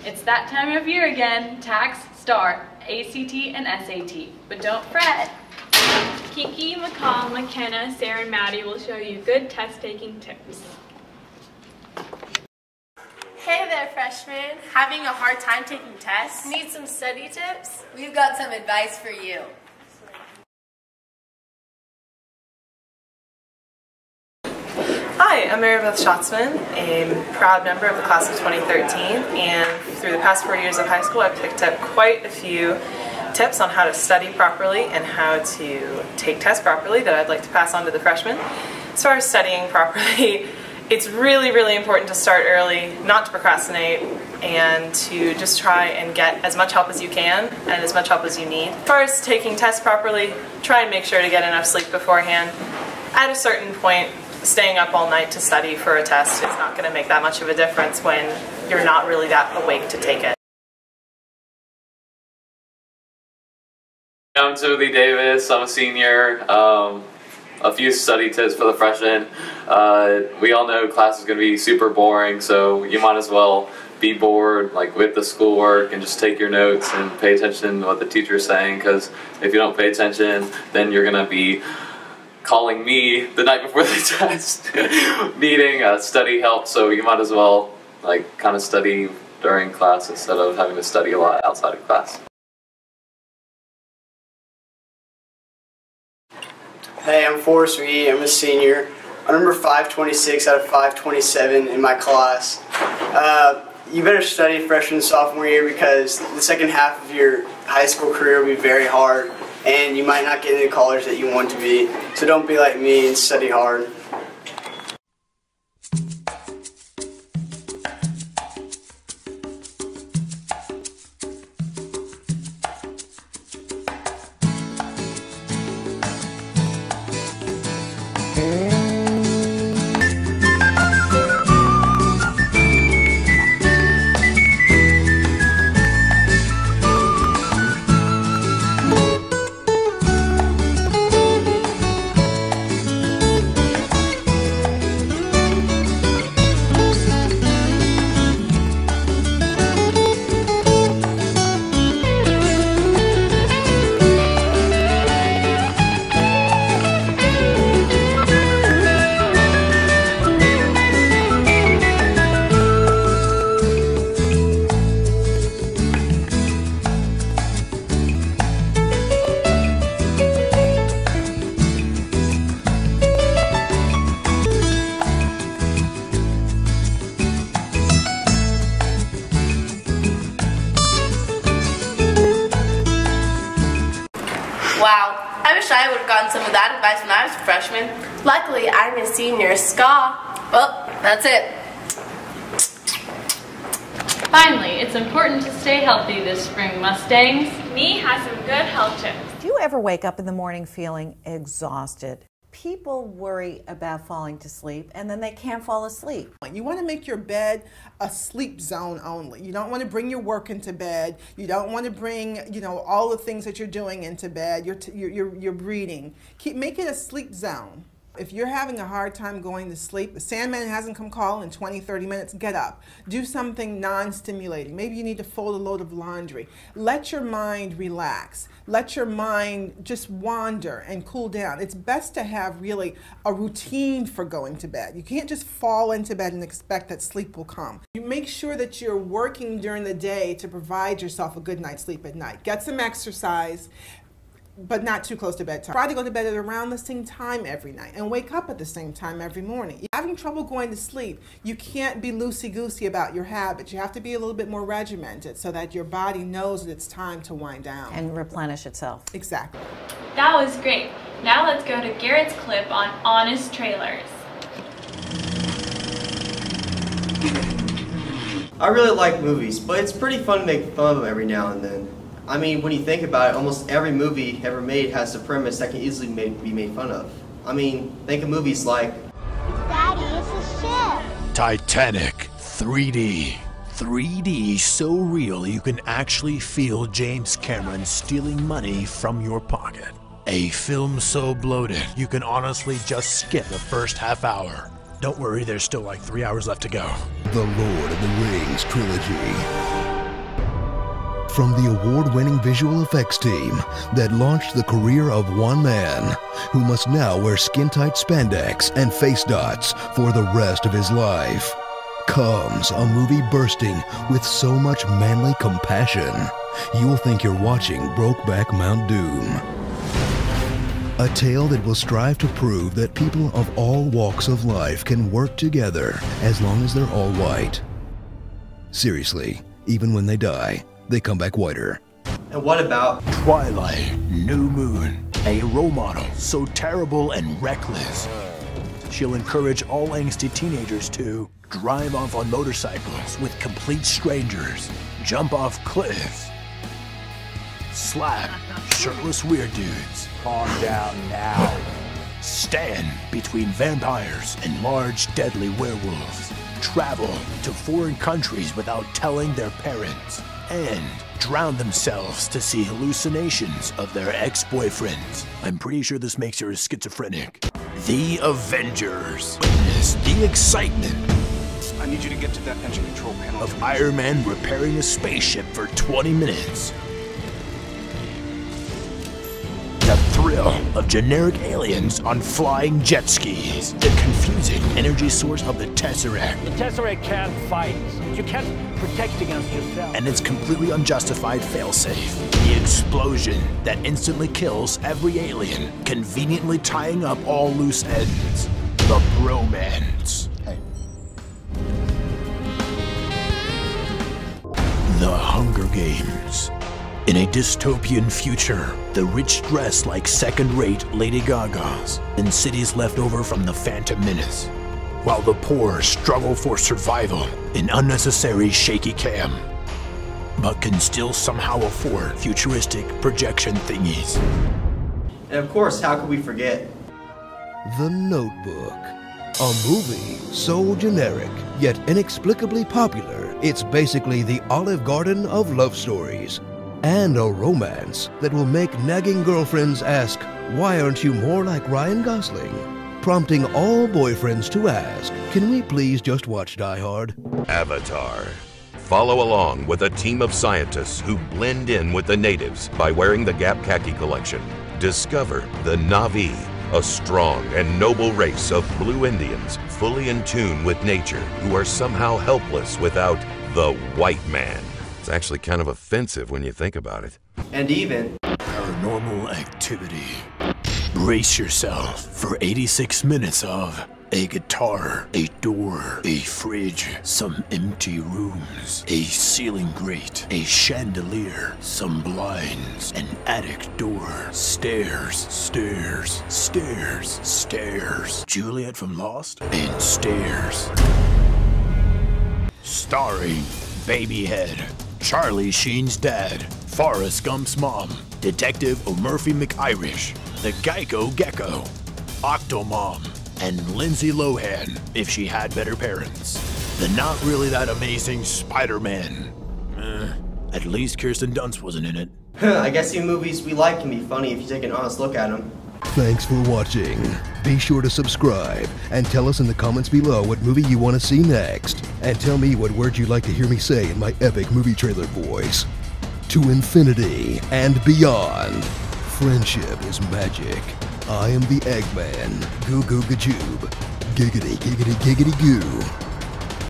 It's that time of year again. Tax, STAR, ACT, and SAT. But don't fret. Kiki, McCall, McKenna, Sarah, and Maddie will show you good test-taking tips. Hey there, freshmen. Having a hard time taking tests? Need some study tips? We've got some advice for you. Hi, I'm Maribeth Schatzman, a proud member of the class of 2013, and through the past 4 years of high school I've picked up quite a few tips on how to study properly and how to take tests properly that I'd like to pass on to the freshmen. As far as studying properly, it's really important to start early, not to procrastinate, and to just try and get as much help as you can and as much help as you need. As far as taking tests properly, try and make sure to get enough sleep beforehand. At a certain point, staying up all night to study for a test is not going to make that much of a difference when you're not really that awake to take it. I'm Timothy Davis. I'm a senior. A few study tips for the freshmen. We all know class is going to be super boring, so you might as well be bored with the schoolwork and just take your notes and pay attention to what the teacher's saying, because if you don't pay attention, then you're going to be calling me the night before the test needing study help, so you might as well kind of study during class instead of having to study a lot outside of class. Hey, I'm Forrest McGee. I'm a senior. I'm number 526 out of 527 in my class. You better study freshman and sophomore year, because the second half of your high school career will be very hard, and you might not get into college that you want to be. So don't be like me and study hard. Wow, I wish I would have gotten some of that advice when I was a freshman. Luckily, I'm a senior. Ska. Well, that's it. Finally, it's important to stay healthy this spring, Mustangs. Me has some good health tips. Do you ever wake up in the morning feeling exhausted? People worry about falling to sleep, and then they can't fall asleep. You want to make your bed a sleep zone only. You don't want to bring your work into bed. You don't want to bring, all the things that you're doing into bed. Your breathing. Make it a sleep zone. If you're having a hard time going to sleep, the Sandman hasn't come call in 20, 30 minutes, get up. Do something non-stimulating. Maybe you need to fold a load of laundry. Let your mind relax. Let your mind just wander and cool down. It's best to have really a routine for going to bed. You can't just fall into bed and expect that sleep will come. You make sure that you're working during the day to provide yourself a good night's sleep at night. Get some exercise, but not too close to bedtime. Try to go to bed at around the same time every night and wake up at the same time every morning. If you're having trouble going to sleep, you can't be loosey-goosey about your habits. You have to be a little bit more regimented so that your body knows that it's time to wind down. And replenish itself. Exactly. That was great. Now let's go to Garrett's clip on honest trailers. I really like movies, but it's pretty fun to make fun of them every now and then. I mean, when you think about it, almost every movie ever made has a premise that can easily be made fun of. I mean, think of movies like Daddy, it's a ship. Titanic 3D. 3D so real you can actually feel James Cameron stealing money from your pocket. A film so bloated you can honestly just skip the first half hour. Don't worry, there's still like 3 hours left to go. The Lord of the Rings trilogy. From the award-winning visual effects team that launched the career of one man who must now wear skin-tight spandex and face dots for the rest of his life, comes a movie bursting with so much manly compassion, you'll think you're watching Brokeback Mount Doom. A tale that will strive to prove that people of all walks of life can work together as long as they're all white. Seriously, even when they die, they come back whiter. And what about Twilight, New Moon, a role model so terrible and reckless. She'll encourage all angsty teenagers to drive off on motorcycles with complete strangers, jump off cliffs, slap shirtless weird dudes. Calm down now. Stand between vampires and large deadly werewolves. Travel to foreign countries without telling their parents. And drown themselves to see hallucinations of their ex-boyfriends. I'm pretty sure this makes her schizophrenic. The Avengers. Witness the excitement. I need you to get to that engine control panel. Of Iron Man repairing a spaceship for 20 minutes. The thrill of generic aliens on flying jet skis. The confusing energy source of the Tesseract. The Tesseract can't fight. You can't protect against yourself. And its completely unjustified failsafe. The explosion that instantly kills every alien, conveniently tying up all loose ends. The bromance. The Hunger Games. In a dystopian future, the rich dress like second-rate Lady Gagas in cities left over from the Phantom Menace, while the poor struggle for survival in unnecessary shaky cam, but can still somehow afford futuristic projection thingies. And of course, how could we forget The Notebook. A movie so generic, yet inexplicably popular, it's basically the Olive Garden of love stories. And a romance that will make nagging girlfriends ask, why aren't you more like Ryan Gosling? Prompting all boyfriends to ask, can we please just watch Die Hard? Avatar. Follow along with a team of scientists who blend in with the natives by wearing the Gap Khaki collection. Discover the Na'vi, a strong and noble race of blue Indians fully in tune with nature who are somehow helpless without the white man. It's actually kind of offensive when you think about it. And even Paranormal Activity. Brace yourself for 86 minutes of a guitar, a door, a fridge, some empty rooms, a ceiling grate, a chandelier, some blinds, an attic door, stairs, stairs, stairs, stairs. Juliet from Lost, and stairs. Starring Babyhead, Charlie Sheen's dad, Forrest Gump's mom, Detective O'Murphy McIrish, the Geico Gecko, Octomom, and Lindsay Lohan, if she had better parents. The not really that amazing Spider-Man. At least Kirsten Dunst wasn't in it. I guess the movies we like can be funny if you take an honest look at them. Thanks for watching. Be sure to subscribe and tell us in the comments below what movie you want to see next. And tell me what words you'd like to hear me say in my epic movie trailer voice. To infinity and beyond. Friendship is magic. I am the Eggman. Goo goo gajoob. Giggity giggity giggity goo.